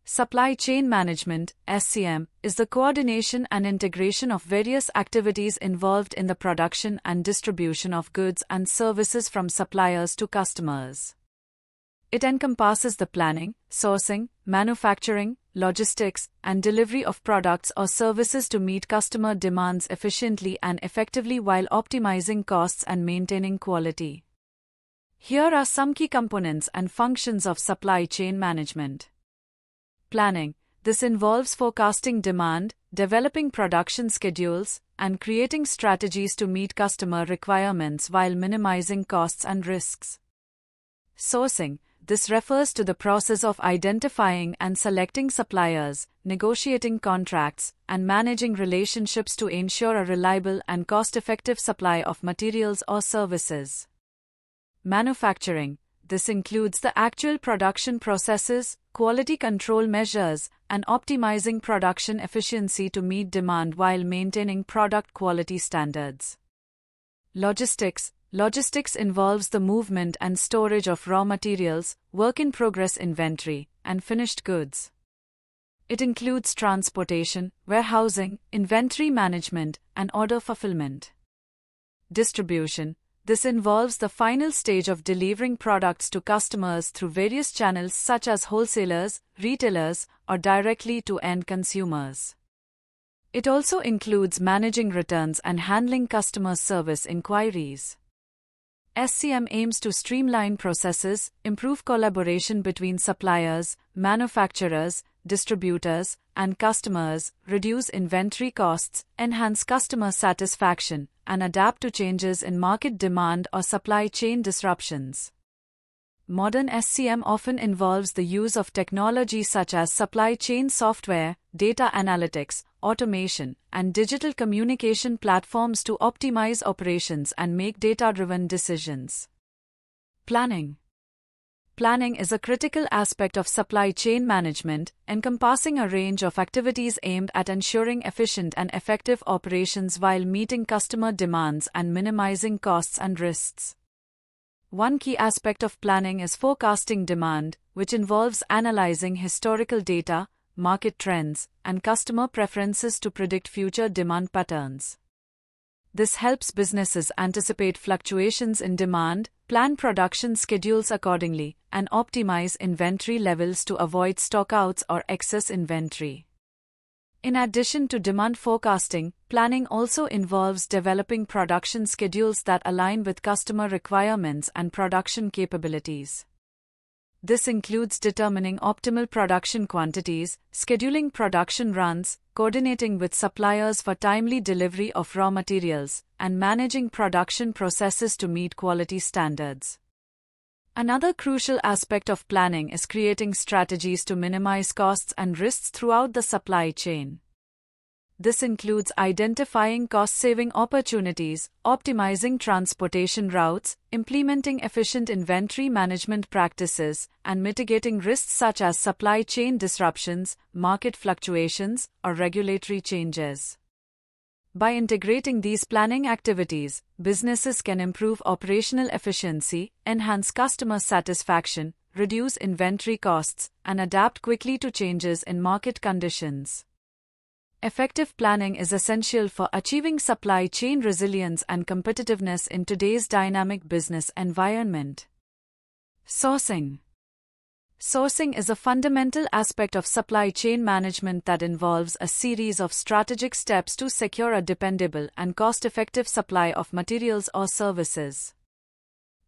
Supply chain management, SCM, is the coordination and integration of various activities involved in the production and distribution of goods and services from suppliers to customers. It encompasses the planning, sourcing, manufacturing, logistics, and delivery of products or services to meet customer demands efficiently and effectively while optimizing costs and maintaining quality. Here are some key components and functions of supply chain management. Planning. This involves forecasting demand, developing production schedules, and creating strategies to meet customer requirements while minimizing costs and risks. Sourcing. This refers to the process of identifying and selecting suppliers, negotiating contracts, and managing relationships to ensure a reliable and cost-effective supply of materials or services. Manufacturing. This includes the actual production processes, quality control measures, and optimizing production efficiency to meet demand while maintaining product quality standards. Logistics. Logistics involves the movement and storage of raw materials, work-in-progress inventory, and finished goods. It includes transportation, warehousing, inventory management, and order fulfillment. Distribution. This involves the final stage of delivering products to customers through various channels such as wholesalers, retailers, or directly to end consumers. It also includes managing returns and handling customer service inquiries. SCM aims to streamline processes, improve collaboration between suppliers, manufacturers, distributors, and customers, reduce inventory costs, enhance customer satisfaction, and adapt to changes in market demand or supply chain disruptions. Modern SCM often involves the use of technology such as supply chain software, data analytics, automation, and digital communication platforms to optimize operations and make data-driven decisions. Planning. Planning is a critical aspect of supply chain management, encompassing a range of activities aimed at ensuring efficient and effective operations while meeting customer demands and minimizing costs and risks. One key aspect of planning is forecasting demand, which involves analyzing historical data, market trends, and customer preferences to predict future demand patterns. This helps businesses anticipate fluctuations in demand, plan production schedules accordingly, and optimize inventory levels to avoid stockouts or excess inventory. In addition to demand forecasting, planning also involves developing production schedules that align with customer requirements and production capabilities. This includes determining optimal production quantities, scheduling production runs, coordinating with suppliers for timely delivery of raw materials, and managing production processes to meet quality standards. Another crucial aspect of planning is creating strategies to minimize costs and risks throughout the supply chain. This includes identifying cost-saving opportunities, optimizing transportation routes, implementing efficient inventory management practices, and mitigating risks such as supply chain disruptions, market fluctuations, or regulatory changes. By integrating these planning activities, businesses can improve operational efficiency, enhance customer satisfaction, reduce inventory costs, and adapt quickly to changes in market conditions. Effective planning is essential for achieving supply chain resilience and competitiveness in today's dynamic business environment. Sourcing. Sourcing is a fundamental aspect of supply chain management that involves a series of strategic steps to secure a dependable and cost-effective supply of materials or services.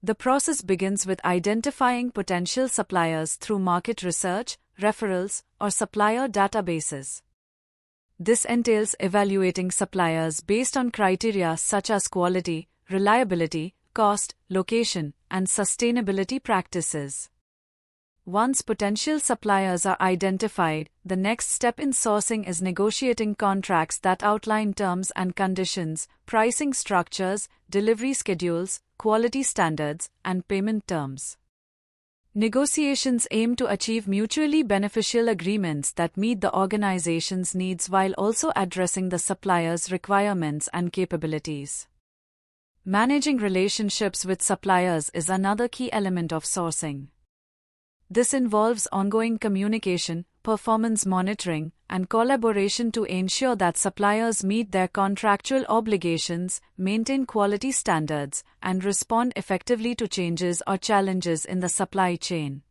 The process begins with identifying potential suppliers through market research, referrals, or supplier databases. This entails evaluating suppliers based on criteria such as quality, reliability, cost, location, and sustainability practices. Once potential suppliers are identified, the next step in sourcing is negotiating contracts that outline terms and conditions, pricing structures, delivery schedules, quality standards, and payment terms. Negotiations aim to achieve mutually beneficial agreements that meet the organization's needs while also addressing the supplier's requirements and capabilities. Managing relationships with suppliers is another key element of sourcing. This involves ongoing communication, performance monitoring, and collaboration to ensure that suppliers meet their contractual obligations, maintain quality standards, and respond effectively to changes or challenges in the supply chain.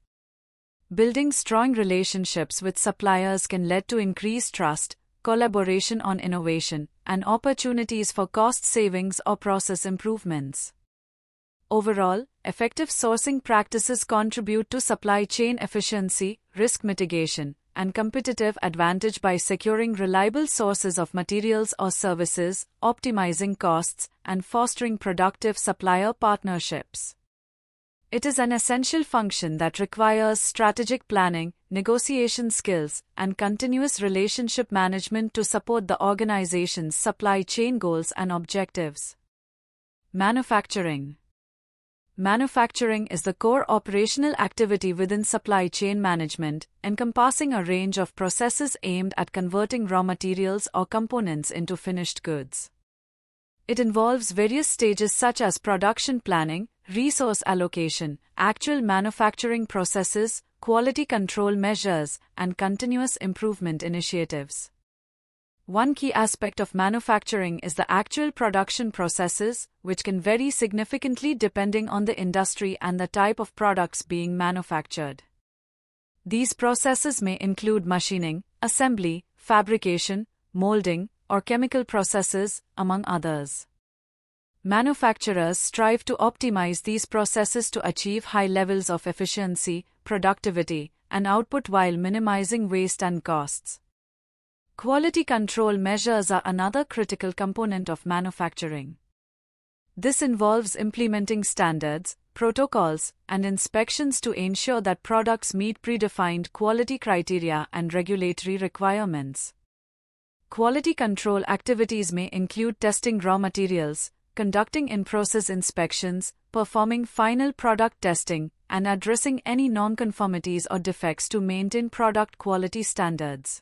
Building strong relationships with suppliers can lead to increased trust, collaboration on innovation, and opportunities for cost savings or process improvements. Overall, effective sourcing practices contribute to supply chain efficiency, risk mitigation, and competitive advantage by securing reliable sources of materials or services, optimizing costs, and fostering productive supplier partnerships. It is an essential function that requires strategic planning, negotiation skills, and continuous relationship management to support the organization's supply chain goals and objectives. Manufacturing. Manufacturing is the core operational activity within supply chain management, encompassing a range of processes aimed at converting raw materials or components into finished goods. It involves various stages such as production planning, resource allocation, actual manufacturing processes, quality control measures, and continuous improvement initiatives. One key aspect of manufacturing is the actual production processes, which can vary significantly depending on the industry and the type of products being manufactured. These processes may include machining, assembly, fabrication, molding, or chemical processes, among others. Manufacturers strive to optimize these processes to achieve high levels of efficiency, productivity, and output while minimizing waste and costs. Quality control measures are another critical component of manufacturing. This involves implementing standards, protocols, and inspections to ensure that products meet predefined quality criteria and regulatory requirements. Quality control activities may include testing raw materials, conducting in-process inspections, performing final product testing, and addressing any non-conformities or defects to maintain product quality standards.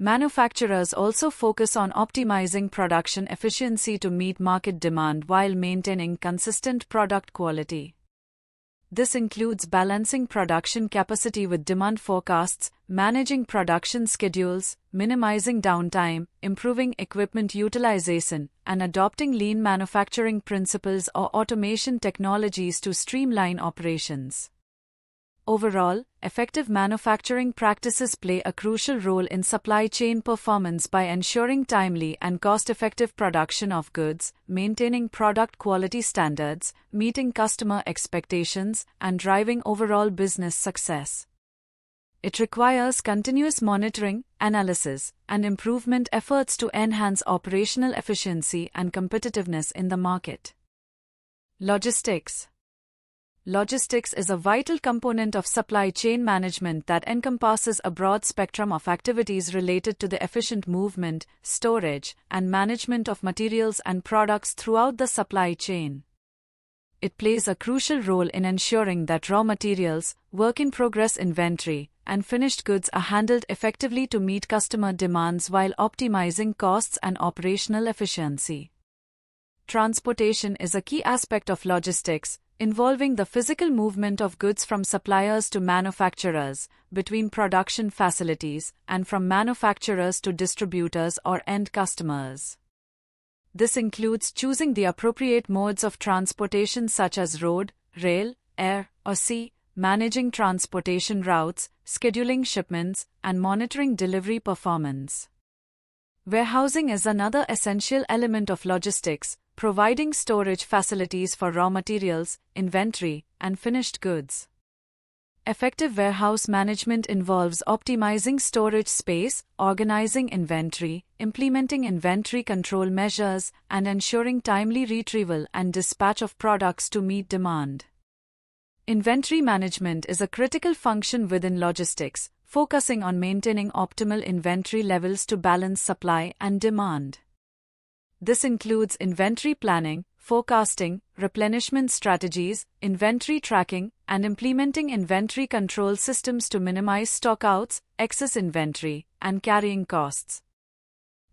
Manufacturers also focus on optimizing production efficiency to meet market demand while maintaining consistent product quality. This includes balancing production capacity with demand forecasts, managing production schedules, minimizing downtime, improving equipment utilization, and adopting lean manufacturing principles or automation technologies to streamline operations. Overall, effective manufacturing practices play a crucial role in supply chain performance by ensuring timely and cost-effective production of goods, maintaining product quality standards, meeting customer expectations, and driving overall business success. It requires continuous monitoring, analysis, and improvement efforts to enhance operational efficiency and competitiveness in the market. Logistics. Logistics is a vital component of supply chain management that encompasses a broad spectrum of activities related to the efficient movement, storage, and management of materials and products throughout the supply chain. It plays a crucial role in ensuring that raw materials, work-in-progress inventory, and finished goods are handled effectively to meet customer demands while optimizing costs and operational efficiency. Transportation is a key aspect of logistics, involving the physical movement of goods from suppliers to manufacturers, between production facilities, and from manufacturers to distributors or end customers. This includes choosing the appropriate modes of transportation such as road, rail, air, or sea, managing transportation routes, scheduling shipments, and monitoring delivery performance. Warehousing is another essential element of logistics, providing storage facilities for raw materials, inventory, and finished goods. Effective warehouse management involves optimizing storage space, organizing inventory, implementing inventory control measures, and ensuring timely retrieval and dispatch of products to meet demand. Inventory management is a critical function within logistics, focusing on maintaining optimal inventory levels to balance supply and demand. This includes inventory planning, forecasting, replenishment strategies, inventory tracking, and implementing inventory control systems to minimize stockouts, excess inventory, and carrying costs.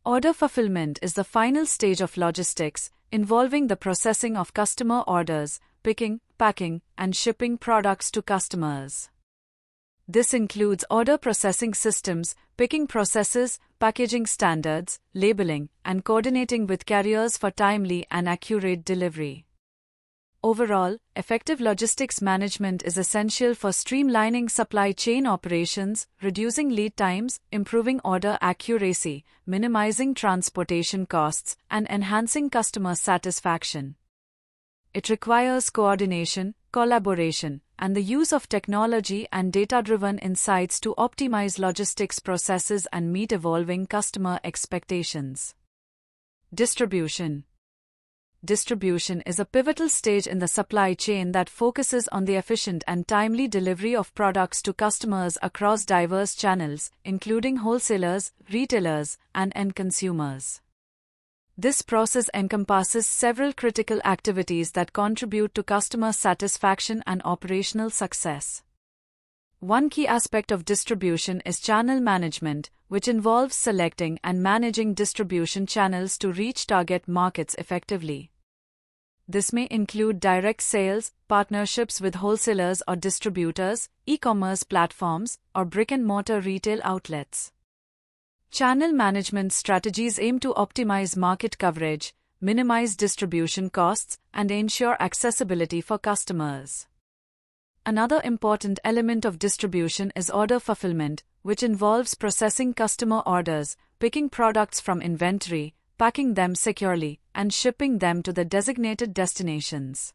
Order fulfillment is the final stage of logistics, involving the processing of customer orders, picking, packing, and shipping products to customers. This includes order processing systems, picking processes, packaging standards, labeling, and coordinating with carriers for timely and accurate delivery. Overall, effective logistics management is essential for streamlining supply chain operations, reducing lead times, improving order accuracy, minimizing transportation costs, and enhancing customer satisfaction. It requires coordination, collaboration, and the use of technology and data-driven insights to optimize logistics processes and meet evolving customer expectations. Distribution. Distribution is a pivotal stage in the supply chain that focuses on the efficient and timely delivery of products to customers across diverse channels, including wholesalers, retailers, and end consumers. This process encompasses several critical activities that contribute to customer satisfaction and operational success. One key aspect of distribution is channel management, which involves selecting and managing distribution channels to reach target markets effectively. This may include direct sales, partnerships with wholesalers or distributors, e-commerce platforms, or brick-and-mortar retail outlets. Channel management strategies aim to optimize market coverage, minimize distribution costs, and ensure accessibility for customers. Another important element of distribution is order fulfillment, which involves processing customer orders, picking products from inventory, packing them securely, and shipping them to the designated destinations.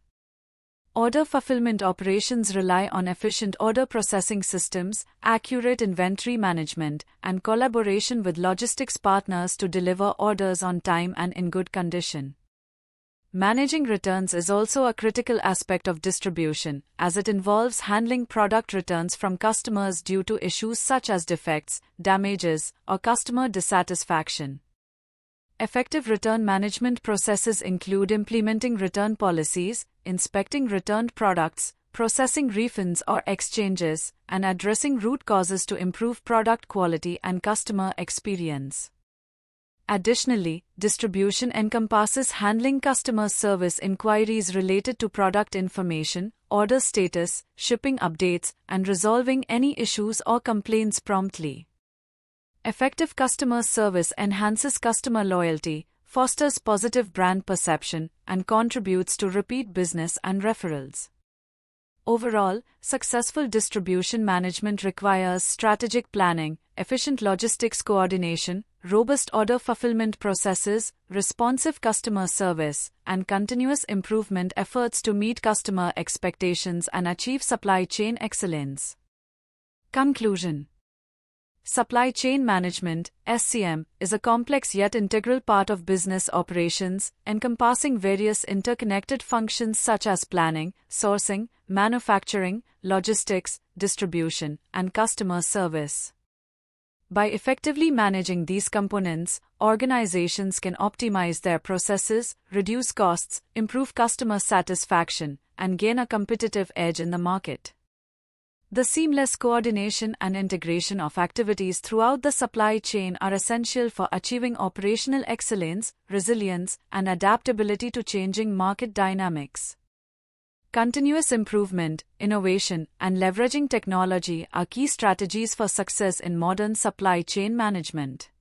Order fulfillment operations rely on efficient order processing systems, accurate inventory management, and collaboration with logistics partners to deliver orders on time and in good condition. Managing returns is also a critical aspect of distribution, as it involves handling product returns from customers due to issues such as defects, damages, or customer dissatisfaction. Effective return management processes include implementing return policies, inspecting returned products, processing refunds or exchanges, and addressing root causes to improve product quality and customer experience. Additionally, distribution encompasses handling customer service inquiries related to product information, order status, shipping updates, and resolving any issues or complaints promptly. Effective customer service enhances customer loyalty, fosters positive brand perception, and contributes to repeat business and referrals. Overall, successful distribution management requires strategic planning, efficient logistics coordination, robust order fulfillment processes, responsive customer service, and continuous improvement efforts to meet customer expectations and achieve supply chain excellence. Conclusion. Supply chain management, SCM, is a complex yet integral part of business operations, encompassing various interconnected functions such as planning, sourcing, manufacturing, logistics, distribution, and customer service. By effectively managing these components, organizations can optimize their processes, reduce costs, improve customer satisfaction, and gain a competitive edge in the market. The seamless coordination and integration of activities throughout the supply chain are essential for achieving operational excellence, resilience, and adaptability to changing market dynamics. Continuous improvement, innovation, and leveraging technology are key strategies for success in modern supply chain management.